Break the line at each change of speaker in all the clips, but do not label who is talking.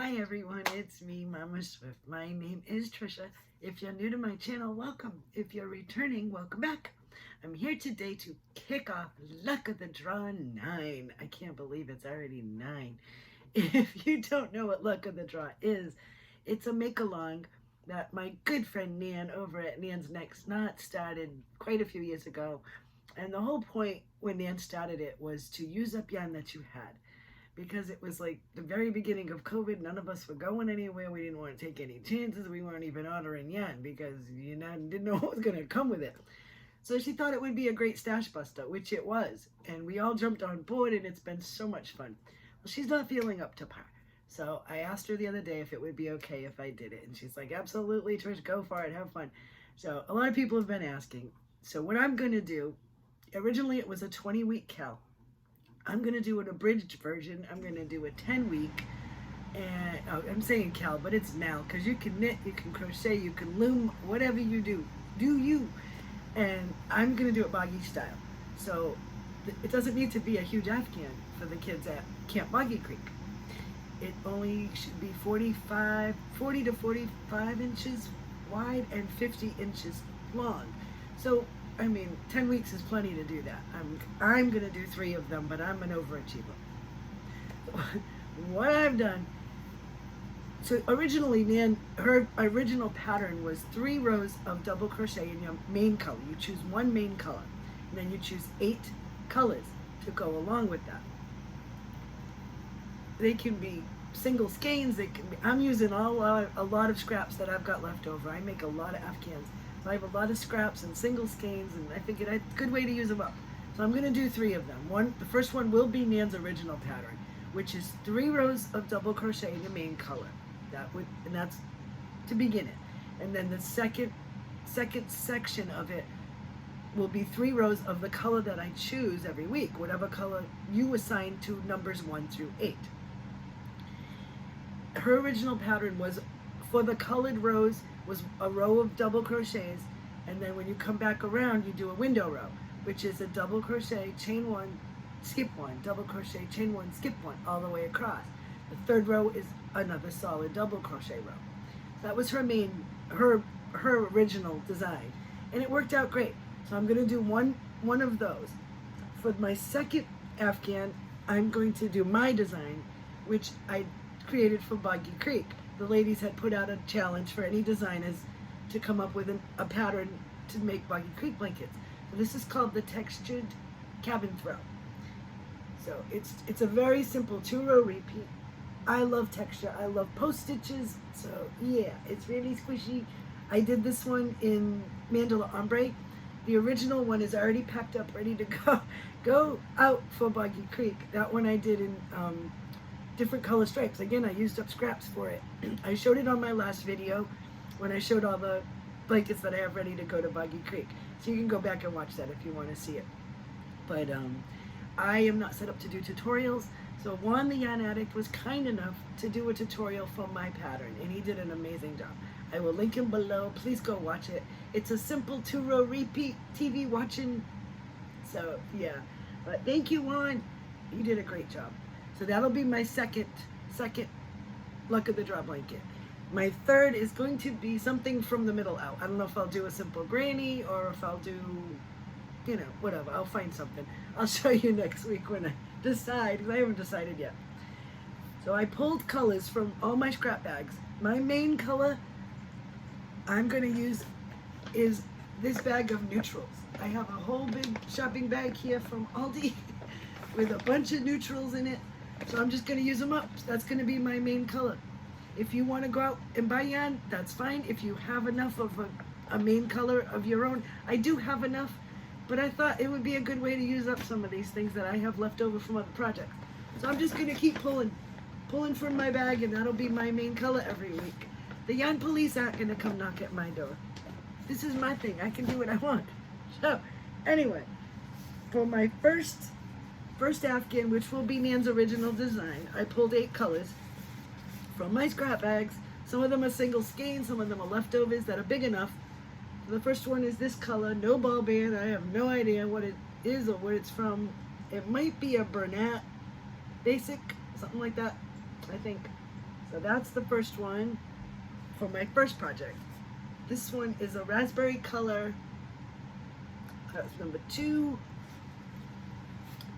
Hi everyone, it's me, Mama Swift. My name is Trisha. If you're new to my channel, welcome. If you're returning, welcome back. I'm here today to kick off Luck of the Draw 9. I can't believe it's already 9. If you don't know what Luck of the Draw is, it's a make-along that my good friend Nan over at Nan's Next Knot started quite a few years ago. And the whole point when Nan started it was to use up yarn that you had, because it was like the very beginning of COVID. None of us were going anywhere. We didn't want to take any chances. We weren't even ordering yarn because didn't know what was going to come with it. So she thought it would be a great stash buster, which it was. And we all jumped on board, and it's been so much fun. Well, she's not feeling up to par. So I asked her the other day if it would be okay if I did it. And she's like, absolutely, Trish, go for it. Have fun. So a lot of people have been asking. So what I'm going to do, originally it was a 20-week cal. I'm going to do an abridged version. I'm going to do a 10-week, and I'm saying cal, but it's mal, because you can knit, you can crochet, you can loom, whatever you do you. And I'm going to do it Boggy style. So it doesn't need to be a huge Afghan for the kids at Camp Boggy Creek. It only should be 40 to 45 inches wide and 50 inches long. So I mean, 10 weeks is plenty to do that. I'm going to do 3 of them, but I'm an overachiever. What I've done, so originally, Nan, her original pattern was 3 rows of double crochet in your main color. You choose one main color, and then you choose 8 colors to go along with that. They can be single skeins. They can be, I'm using a lot of scraps that I've got left over. I make a lot of Afghans. So I have a lot of scraps and single skeins, and I figured a good way to use them up. So I'm going to do 3 of them. The first one will be Nan's original pattern, which is 3 rows of double crochet in your main color. And that's to begin it. And then the second section of it will be 3 rows of the color that I choose every week, whatever color you assign to numbers 1 through 8. Her original pattern was, for the colored rows, was a row of double crochets, and then when you come back around, you do a window row, which is a double crochet, chain 1, skip 1, double crochet, chain 1, skip 1, all the way across. The 3rd row is another solid double crochet row. That was her original design, and it worked out great. So I'm going to do one of those. For my second Afghan, I'm going to do my design, which I created for Boggy Creek. The ladies had put out a challenge for any designers to come up with a pattern to make Boggy Creek blankets. So this is called the textured cabin throw. So it's a very simple 2-row repeat. I love texture. I love post stitches. So yeah, it's really squishy. I did this one in Mandala Ombre. The original one is already packed up, ready to go out for Boggy Creek. That one I did in different color stripes. Again, I used up scraps for it. I showed it on my last video when I showed all the blankets that I have ready to go to Boggy Creek. So you can go back and watch that if you want to see it. But I am not set up to do tutorials. So Juan the Yarn Addict was kind enough to do a tutorial for my pattern, and he did an amazing job. I will link him below. Please go watch it. It's a simple 2-row repeat TV watching. So yeah, but thank you, Juan. You did a great job. So that'll be my second Luck of the Draw blanket. My 3rd is going to be something from the middle out. I don't know if I'll do a simple granny or if I'll do, whatever. I'll find something. I'll show you next week when I decide, because I haven't decided yet. So I pulled colors from all my scrap bags. My main color I'm going to use is this bag of neutrals. I have a whole big shopping bag here from Aldi with a bunch of neutrals in it. So I'm just going to use them up. That's going to be my main color. If you want to go out and buy yarn, that's fine. If you have enough of a main color of your own, I do have enough, but I thought it would be a good way to use up some of these things that I have left over from other projects. So I'm just going to keep pulling from my bag, and that'll be my main color every week. The yarn police aren't going to come knock at my door. This is my thing. I can do what I want. So anyway, for my first Afghan, which will be Nan's original design, I pulled 8 colors from my scrap bags. Some of them are single skeins, some of them are leftovers that are big enough. The first one is this color, no ball band. I have no idea what it is or where it's from. It might be a Bernat Basic, something like that, I think. So that's the first one for my first project. This one is a raspberry color. That's number 2.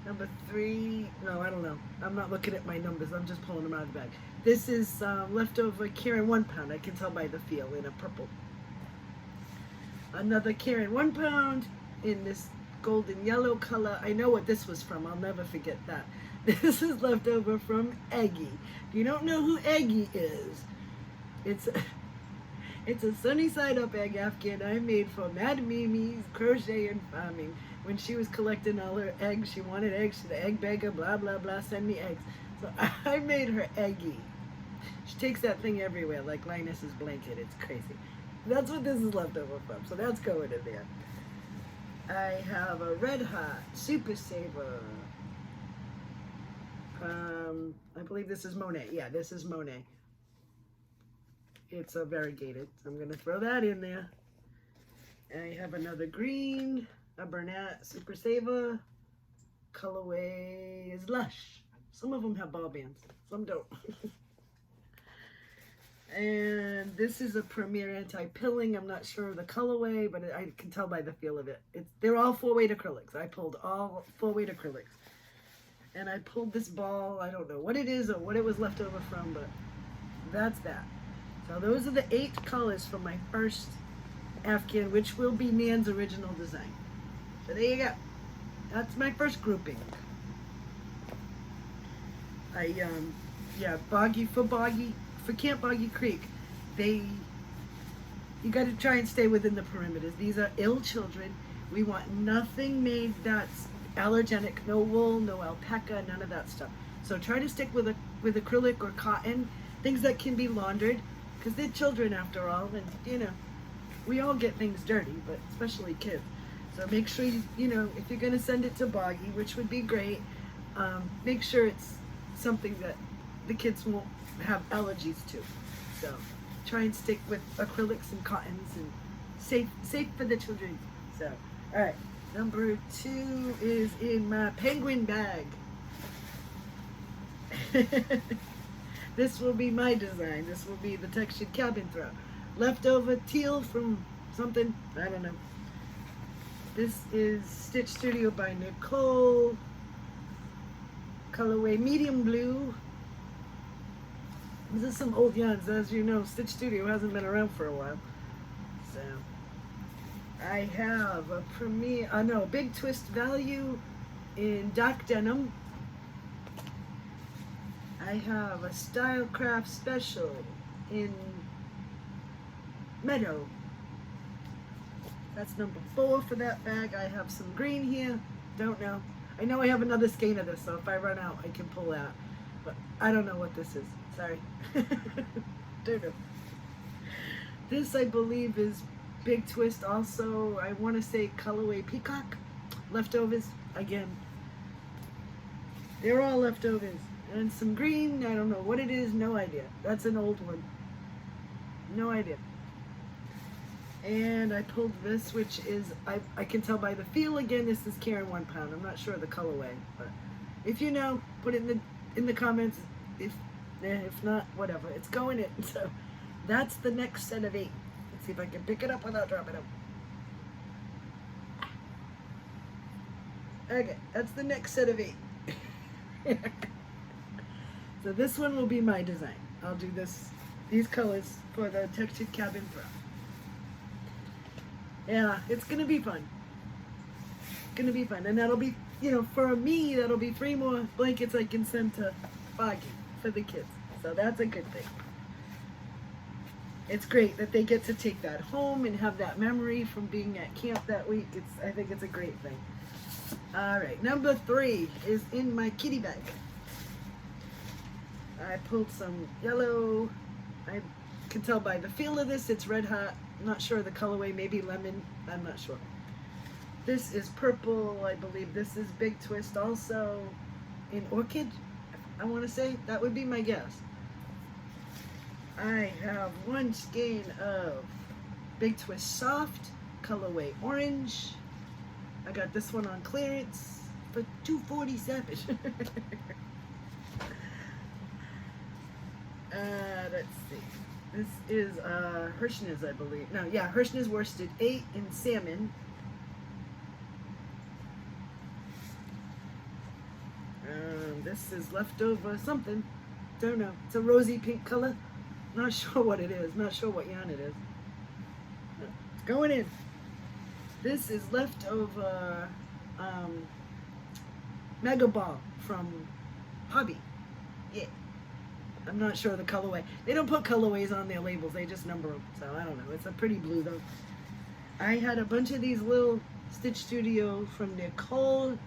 Number 3, no, I don't know. I'm not looking at my numbers. I'm just pulling them out of the bag. This is leftover Karen 1 pound. I can tell by the feel, in a purple. Another Karen 1 pound in this golden yellow color. I know what this was from. I'll never forget that. This is leftover from Eggy. If you don't know who Eggy is, it's a sunny side up egg Afghan I made for Mad Mimi's Crochet and Farming. When she was collecting all her eggs, she wanted eggs. She's the egg beggar, blah, blah, blah, send me eggs. So I made her Eggy. She takes that thing everywhere, like Linus's blanket. It's crazy. That's what this is leftover from, so that's going in there. I have a Red Hot Super Saver. I believe this is Monet. Yeah, this is Monet. It's a variegated, so I'm going to throw that in there. I have another green, a Bernat Super Saver. Colorway is Lush. Some of them have ball bands, some don't. And this is a Premier Anti-Pilling. I'm not sure of the colorway, but I can tell by the feel of it. They're all 4-weight acrylics. I pulled all 4-weight acrylics. And I pulled this ball. I don't know what it is or what it was left over from, but that's that. So those are the 8 colors from my first Afghan, which will be Nan's original design. So there you go. That's my first grouping. Boggy, for Camp Boggy Creek, you got to try and stay within the perimeters. These are ill children. We want nothing made that's allergenic, no wool, no alpaca, none of that stuff. So try to stick with acrylic or cotton, things that can be laundered, because they're children after all, and you know, we all get things dirty, but especially kids. So make sure if you're going to send it to Boggy, which would be great, make sure it's something that the kids won't have allergies to. So try and stick with acrylics and cottons and safe for the children. So, all right, number 2 is in my penguin bag. This will be my design. This will be the textured cabin throw. Leftover teal from something, I don't know. This is Stitch Studio by Nicole. Colorway medium blue. This is some old yarns. As you know, Stitch Studio hasn't been around for a while. So, I have a Big Twist Value in dark denim. I have a Stylecraft Special in Meadow. That's number 4 for that bag. I have some green here. Don't know. I know I have another skein of this, so if I run out, I can pull out. But I don't know what this is. Sorry. Don't know. This, I believe, is Big Twist also. I want to say colorway Peacock. Leftovers. Again. They're all leftovers. And some green. I don't know what it is. No idea. That's an old one. No idea. And I pulled this, which is, I can tell by the feel again, this is Karen 1 pound. I'm not sure of the colorway, but if you know, put it in the comments. If not, whatever. It's going in. So that's the next set of 8. Let's see if I can pick it up without dropping it. Okay, that's the next set of 8. So this one will be my design. I'll do these colors for the textured cabin throw. Yeah, it's gonna be fun. Gonna be fun, and that'll be, for me, that'll be 3 more blankets I can send to Boggy for the kids. So that's a good thing. It's great that they get to take that home and have that memory from being at camp that week. I think it's a great thing. All right, number 3 is in my kitty bag. I pulled some yellow. I can tell by the feel of this, it's Red Hot. I'm not sure of the colorway, maybe lemon. I'm not sure. This is purple. I believe this is Big Twist also in Orchid. I want to say that would be my guess. I have 1 skein of Big Twist Soft, colorway orange. I got this one on clearance for $2.47. Let's see. This is Hirschner's, I believe. No, yeah, Hirschner's worsted 8 in salmon. This is leftover something. Don't know. It's a rosy pink color. Not sure what it is. Not sure what yarn it is. It's going in. This is leftover Mega Ball from Hobby. Yeah. I'm not sure the colorway. They don't put colorways on their labels. They just number them. So I don't know. It's a pretty blue though. I had a bunch of these little Stitch Studio from Nicole.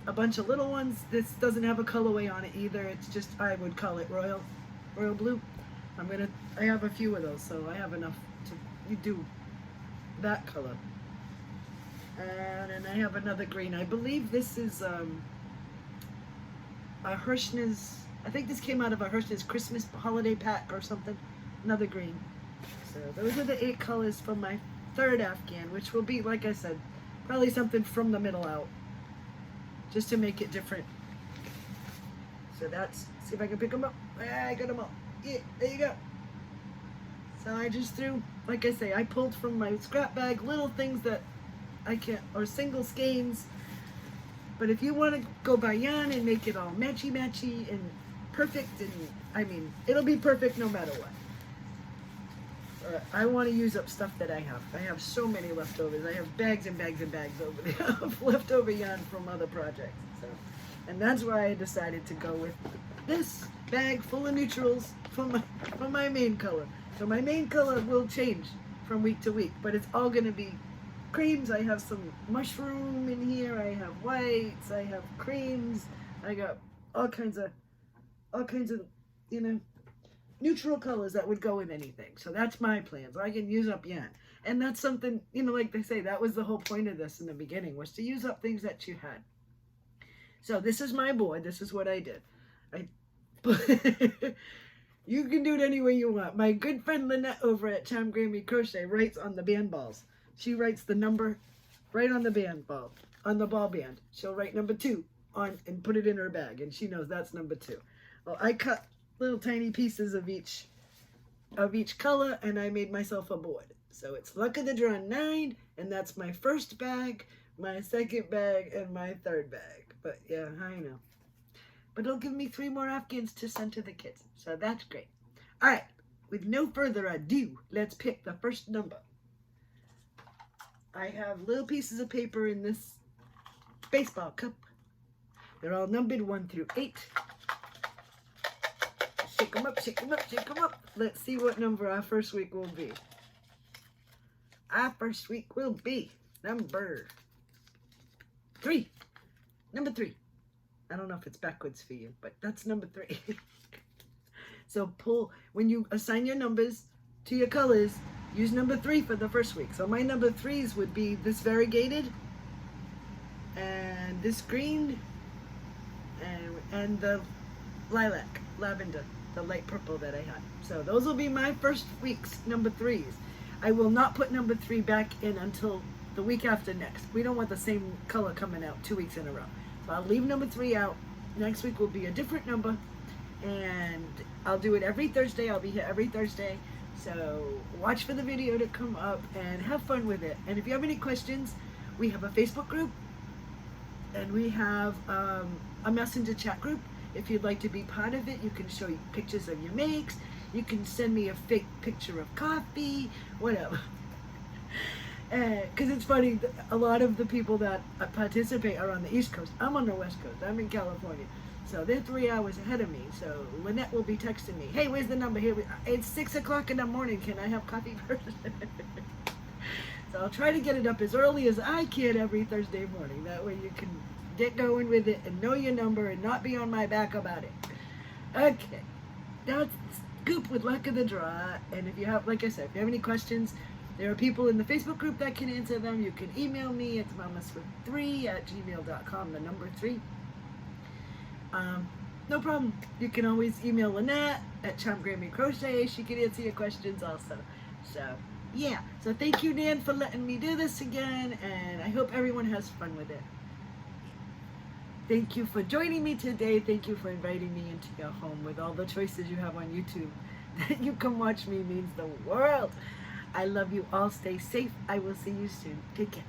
A bunch of little ones. This doesn't have a colorway on it either. It's just, I would call it royal blue. I have a few of those, so I have enough to do that color. And then I have another green. I believe this is a Hirschner's, I think this came out of a Hirschner's Christmas holiday pack or something. Another green. So those are the 8 colors for my third Afghan, which will be, like I said, probably something from the middle out, just to make it different. So that's, see if I can pick them up. I got them all. Yeah, there you go. So I just threw, like I say, I pulled from my scrap bag little things that I can't, or single skeins. But if you want to go by yarn and make it all matchy and perfect, and I mean, it'll be perfect no matter what. I want to use up stuff that I have. I have so many leftovers. I have bags and bags and bags over there of leftover yarn from other projects. So, and that's why I decided to go with this bag full of neutrals for my main color. So my main color will change from week to week, but it's all going to be creams. I have some mushroom in here. I have whites. I have creams. I got all kinds of, you know, neutral colors that would go in anything. So that's my plan. So I can use up yarn. And that's something, you know, like they say, that was the whole point of this in the beginning, was to use up things that you had. So this is my board. This is what I did. You can do it any way you want. My good friend Lynette over at Charm Grammy Crochet writes on the band balls. She writes the number right on the band ball, on the ball band. She'll write number 2 on and put it in her bag, and she knows that's number 2. Well, I cut little tiny pieces of each color, and I made myself a board. So it's luck of the draw 9, and that's my first bag, my second bag, and my third bag. But yeah, I know. But it'll give me 3 more Afghans to send to the kids. So that's great. All right, with no further ado, let's pick the first number. I have little pieces of paper in this baseball cup. They're all numbered 1 through 8. Shake them up, shake them up, shake them up. Let's see what number our first week will be. Our first week will be number 3. Number 3. I don't know if it's backwards for you, but that's number 3. So when you assign your numbers to your colors, use number 3 for the first week. So my number 3s would be this variegated, and this green, and the lilac, lavender, the light purple that I had. So those will be my first week's number 3s. I will not put number 3 back in until the week after next. We don't want the same color coming out 2 weeks in a row. So I'll leave number 3 out. Next week will be a different number, and I'll do it every Thursday. I'll be here every Thursday. So watch for the video to come up and have fun with it. And if you have any questions, we have a Facebook group, and we have a messenger chat group. If you'd like to be part of it, you can show pictures of your makes. You can send me a fake picture of coffee, whatever. Because it's funny, a lot of the people that participate are on the East Coast. I'm on the West Coast. I'm in California. So they're 3 hours ahead of me. So Lynette will be texting me, hey, where's the number? Here, it's 6 o'clock in the morning. Can I have coffee first? So I'll try to get it up as early as I can every Thursday morning. That way you can get going with it and know your number and not be on my back about it. Okay. That's Scoop with Luck of the Draw. And if you have, like I said, if you have any questions, there are people in the Facebook group that can answer them. You can email me at mamaswith3@gmail.com, the number 3. No problem. You can always email Lynette at Charm Grammy Crochet. She can answer your questions also. So, yeah. So thank you, Nan, for letting me do this again, and I hope everyone has fun with it. Thank you for joining me today. Thank you for inviting me into your home with all the choices you have on YouTube. That you can watch me means the world. I love you all. Stay safe. I will see you soon. Take care.